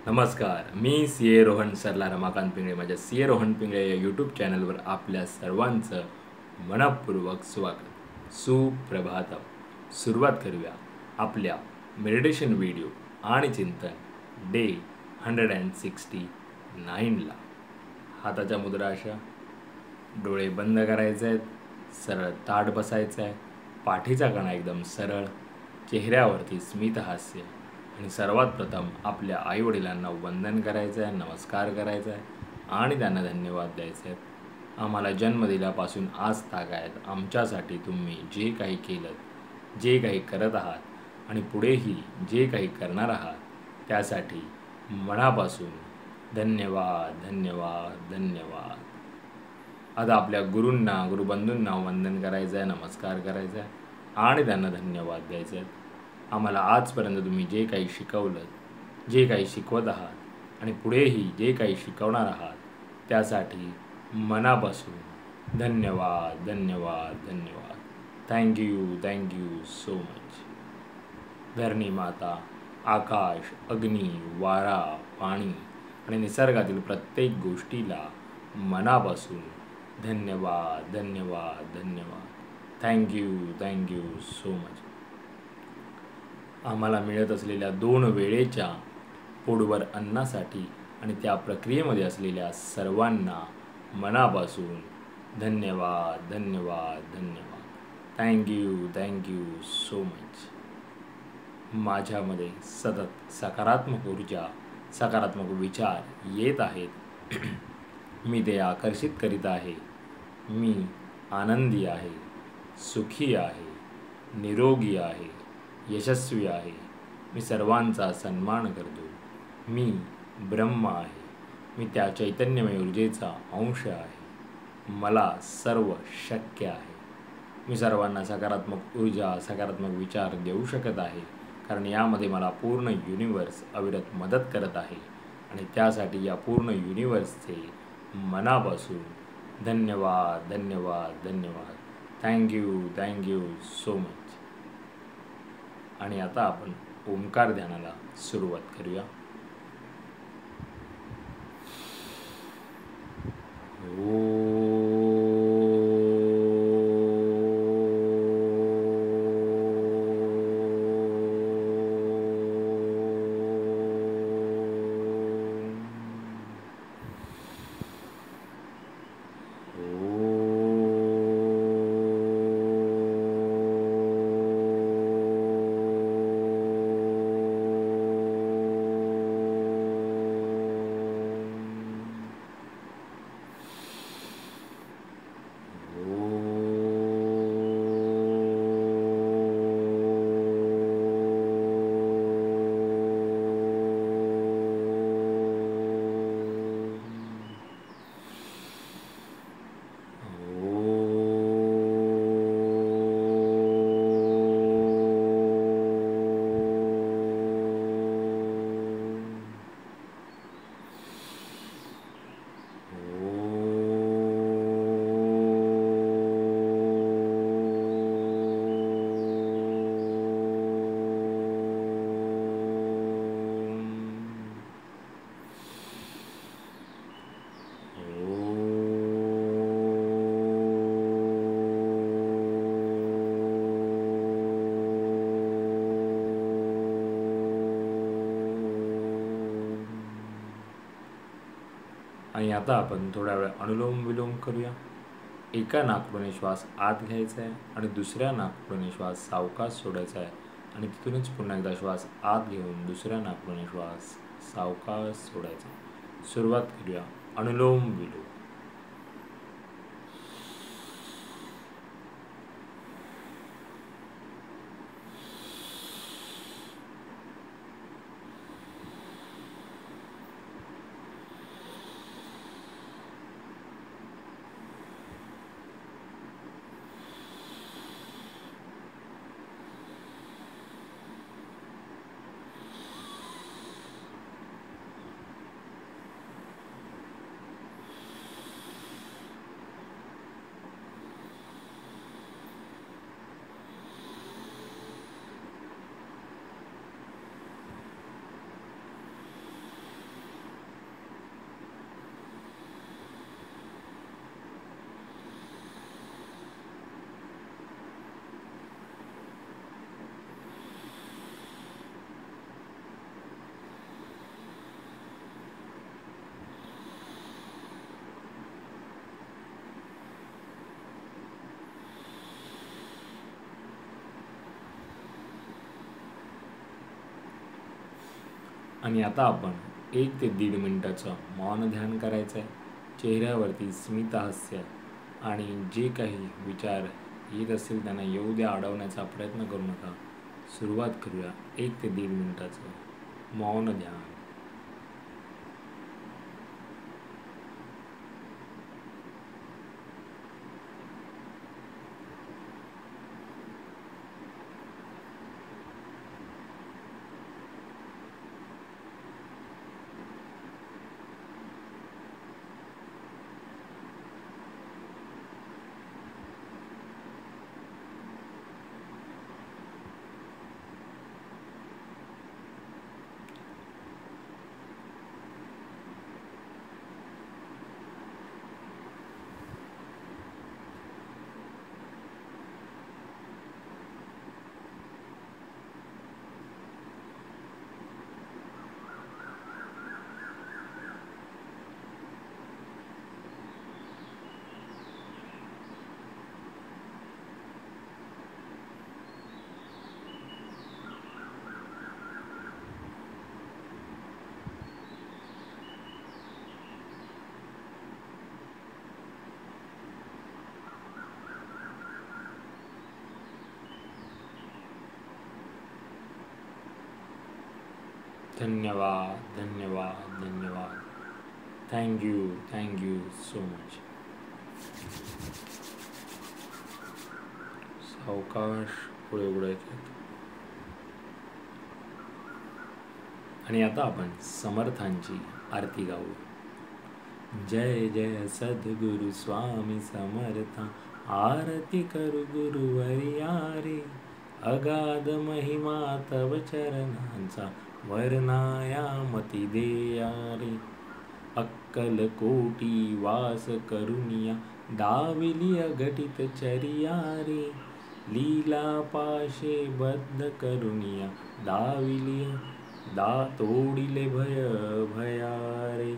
नमस्कार, मी सी ए रोहन सरला रमाकांत पिंगळे. माझ्या सी ए रोहन पिंगळे या यूट्यूब चॅनलवर आपल्या सर्वांचं मनपूर्वक स्वागत. सुप्रभातम. सुरुवात करूया आपल्या मेडिटेशन व्हिडिओ आणि चिंतन डे 169ला. हाताच्या मुद्रा अशा, डोळे बंद करायचे आहेत, सरळ ताठ बसायचं आहे, पाठीचा कणा एकदम सरळ, चेहऱ्यावरती स्मित हास्य आणि सर्वात प्रथम आपल्या आईवडिलांना वंदन करायचं आहे, नमस्कार करायचा आहे आणि त्यांना धन्यवाद द्यायचे आहेत. आम्हाला जन्म दिल्यापासून आज तागायत आमच्यासाठी तुम्ही जे काही केलं, जे काही करत आहात आणि पुढेही जे काही करणार आहात त्यासाठी मनापासून धन्यवाद धन्यवाद धन्यवाद. आता आपल्या गुरूंना गुरुबंधूंना वंदन करायचं आहे, नमस्कार करायचा आहे आणि त्यांना धन्यवाद द्यायचे आहेत. आम्हाला आजपर्यंत तुम्ही जे काही शिकवलं, जे काही शिकवत आहात आणि पुढेही जे काही शिकवणार आहात त्यासाठी मनापासून धन्यवाद धन्यवाद धन्यवाद. Thank you so much. धरणी माता, आकाश, अग्नी, वारा, पाणी आणि निसर्गातील प्रत्येक गोष्टीला मनापासून धन्यवाद धन्यवाद धन्यवाद. Thank you so much. आम्हाला मिळत असलेल्या 2 वेळेच्या पोटभर अन्नासाठी आणि त्या प्रक्रियेमध्ये असलेल्या सर्वांना मनापासून धन्यवाद धन्यवाद धन्यवाद. Thank you so much. माझ्यामध्ये सतत सकारात्मक ऊर्जा, सकारात्मक विचार येत आहेत. मी ते आकर्षित करीत आहे. मी आनंदी आहे, सुखी आहे, निरोगी आहे, यशस्वी आहे. मी सर्वांचा सन्मान करतो. मी ब्रह्म आहे. मी त्या चैतन्यमय ऊर्जेचा अंश आहे. मला सर्व शक्य आहे. मी सर्वांना सकारात्मक ऊर्जा, सकारात्मक विचार देऊ शकत आहे, कारण यामध्ये मला पूर्ण युनिवर्स अविरत मदत करत आहे आणि त्यासाठी या पूर्ण युनिवर्सचे मनापासून धन्यवाद धन्यवाद धन्यवाद. Thank you so much. आणि आता आपण ओंकार ध्यानाला सुरुवात करूया. आणि आता आपण थोडा वेळ अनुलोम विलोम करूया. एका नाकपुडीने श्वास आत घ्यायचा आहे आणि दुसऱ्या नाकपुडीने श्वास सावकाश सोडायचा आहे आणि तिथूनच पुन्हा एकदा श्वास आत घेऊन दुसऱ्या नाकपुडीने श्वास सावकाश सोडायचा. सुरुवात करूया अनुलोम विलोम. आणि आता आपण 1 ते 1.5 मिनिटाचं मौन ध्यान करायचं आहे. चेहऱ्यावरती स्मित हास्य आणि जे काही विचार येत असतील त्यांना येऊ द्या, अडवण्याचा प्रयत्न करू नका. सुरुवात करूया 1 ते 1.5 मिनिटाचं मौन ध्यान. धन्यवाद, धन्यवाद, धन्यवाद. Thank you so much. सावकाश पुढे उघडायचे. आणि आता आपण समर्थांची आरती गाऊ. जय जय सद्गुरु स्वामी समर्था, आरती करू गुरुवर्या रे. अगाध महिमा तव चरणांचा, वर्णायामती देया रे. अक्कल कोटी वास करुनिया, दाविली अघटित चरिया रे. लीला पाशे बद्ध करुनिया, दाविली तोडिले भय भया रे.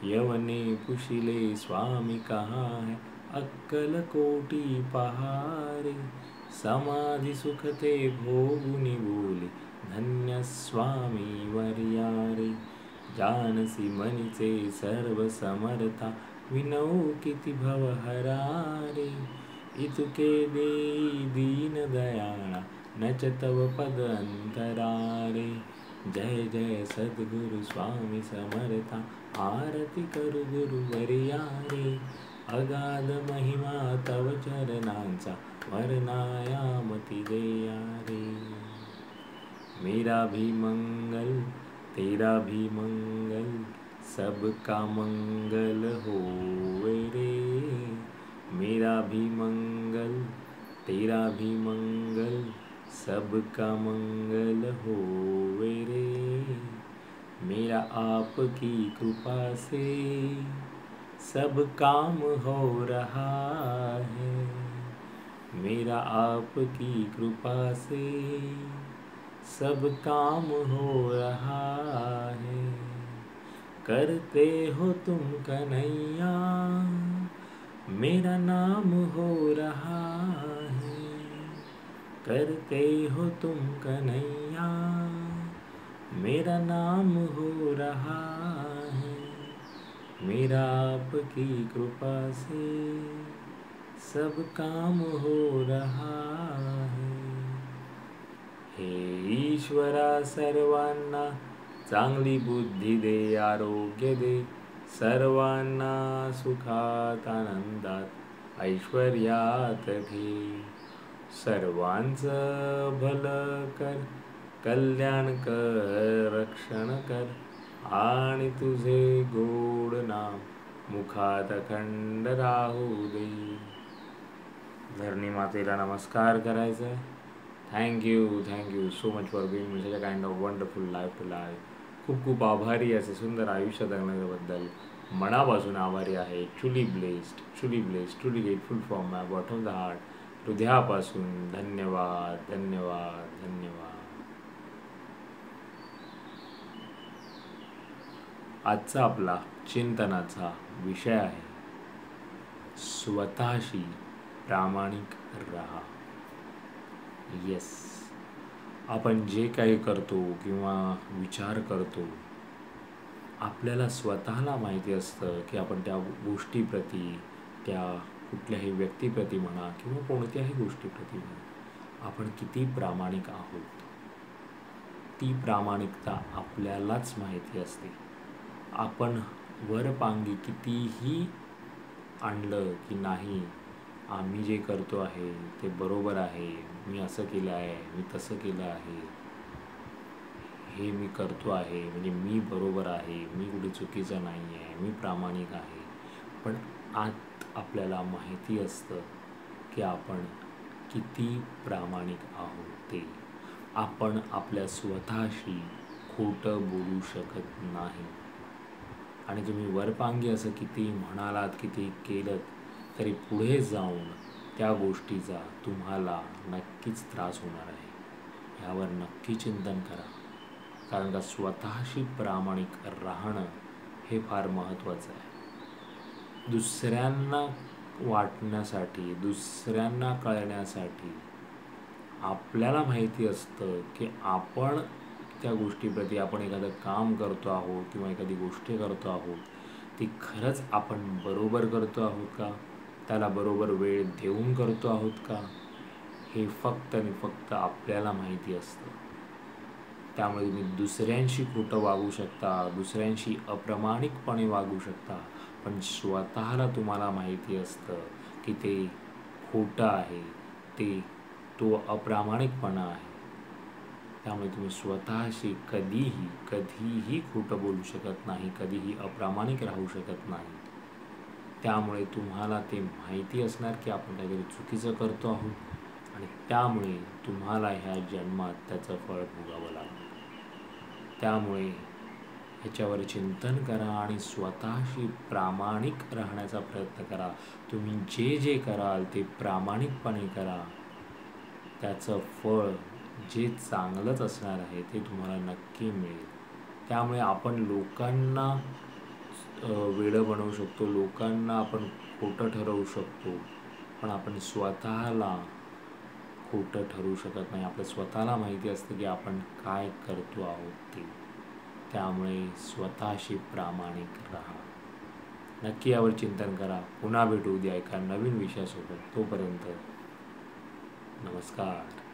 यवने पुशिले स्वामी कहा है, अक्कल कोटी पहारे. समाधी सुखते भोगुनी बोले, धन्य स्वामी वर्या रे. जानसी मनीचे सर्व समर्था, विनऊ किती भवहरा रे. इतुके देई दीन दयाळा, नच तव पद अंतरा रे. जय जय सद्गुरु स्वामी समर्था, आरती करू गुरुवर्या रे. अगाध महिमा तव चरणांचा, वर्णायामती देया रे. मेरा भी मंगल तेरा भी मंगल, सबका मंगल होवे रे. मेरा भी मंगल तेरा भी मंगल, सबका मंगल होवे रे. मेरा आपकी कृपा से सब काम हो रहा है. मेरा आपकी कृपा से सब काम हो रहा है. करते हो तुम कन्हैया, मेरा नाम हो रहा है. करते हो तुम कन्हैया, मेरा नाम हो रहा है. मेरा आपकी कृपा से सब काम हो रहा है. हे ईश्वरा सर्वांना चांगली बुद्धी दे, आरोग्य दे. सर्वांना सुखात आनंदात ऐश्वर्यात ठे. सर्वांचं भलं कर, कल्याण कर, रक्षण कर. आणि तुझे गोड नाम मुखात अखंड राहू दे. धरणी मातेला नमस्कार करायचा आहे. Thank you so much for being me such a kind of wonderful life to live. खूप खूप आभारी असे सुंदर आयुष्य जगण्याबद्दल मनापासून आभारी आहे. Truly blessed, truly grateful from my bottom of the heart. हृदयापासून धन्यवाद, धन्यवाद, धन्यवाद. आजचा आपला चिंतनाचा विषय आहे, स्वतःशी प्रामाणिक राहा. येस, आपण जे काही करतो किंवा विचार करतो, आपल्याला स्वतःला माहिती असतं की आपण त्या गोष्टीप्रती, त्या कुठल्याही व्यक्तीप्रती म्हणा किंवा कोणत्याही गोष्टीप्रती म्हणा, आपण किती प्रामाणिक आहोत. ती प्रामाणिकता आपल्यालाच माहिती असते. आपण वरपांगी कितीही आणलं की नाही, आम्ही जे करतो आहे ते बरोबर आहे, मी असं केलं आहे, मी तसं केलं आहे, हे मी करतो आहे म्हणजे मी बरोबर आहे, मी कुठे चुकीचं नाही आहे, मी प्रामाणिक आहे. पण आत आपल्याला माहिती असतं की आपण किती प्रामाणिक आहोत. ते आपण आपल्या स्वतःशी खोटं बोलू शकत नाही. आणि तुम्ही वरपांगी असं किती म्हणालात, किती केलं, तरी पुढे जाऊन त्या गोष्टीचा तुम्हाला नक्कीच त्रास होणार आहे. ह्यावर नक्की चिंतन करा. कारण का स्वतःशी प्रामाणिक राहणं हे फार महत्त्वाचं आहे. दुसऱ्यांना वाटण्यासाठी, दुसऱ्यांना कळण्यासाठी आपल्याला माहिती असतं की आपण त्या गोष्टीप्रती, आपण एखादं काम करतो आहोत किंवा एखादी गोष्ट करतो आहोत, ती खरंच आपण बरोबर करतो आहोत का, त्याला बरोबर वेळ देऊन करतो आहोत का, हे फक्त आणि फक्त आपल्याला माहिती असतं. त्यामुळे तुम्ही दुसऱ्यांशी खोटं वागू शकता, दुसऱ्यांशी अप्रामाणिकपणे वागू शकता, पण स्वतःला तुम्हाला माहिती असतं की ते खोटं आहे, तो अप्रामाणिकपणा आहे. त्यामुळे तुम्ही स्वतःशी कधीही खोटं बोलू शकत नाही, कधीही अप्रामाणिक राहू शकत नाही. त्यामुळे तुम्हाला ते माहिती असणार की आपण काहीतरी चुकीचं करतो आहोत आणि त्यामुळे तुम्हाला ह्या जन्मात त्याचं फळ भोगावं लागतं. त्यामुळे ह्याच्यावर चिंतन करा आणि स्वतःशी प्रामाणिक राहण्याचा प्रयत्न करा. तुम्ही जे कराल ते प्रामाणिकपणे करा. त्याचं फळ जे चांगलंच असणार आहे ते तुम्हाला नक्की मिळेल. त्यामुळे आपण लोकांना वेडं बनवू शकतो, लोकांना आपण खोटं ठरवू शकतो, पण आपण स्वतःला खोटं ठरवू शकत नाही. आपल्या स्वतःला माहिती असतं की आपण काय करतो आहोत ते. त्यामुळे स्वतःशी प्रामाणिक राहा. नक्की यावर चिंतन करा. पुन्हा भेटू उद्या एका नवीन विषयासोबत. तोपर्यंत नमस्कार.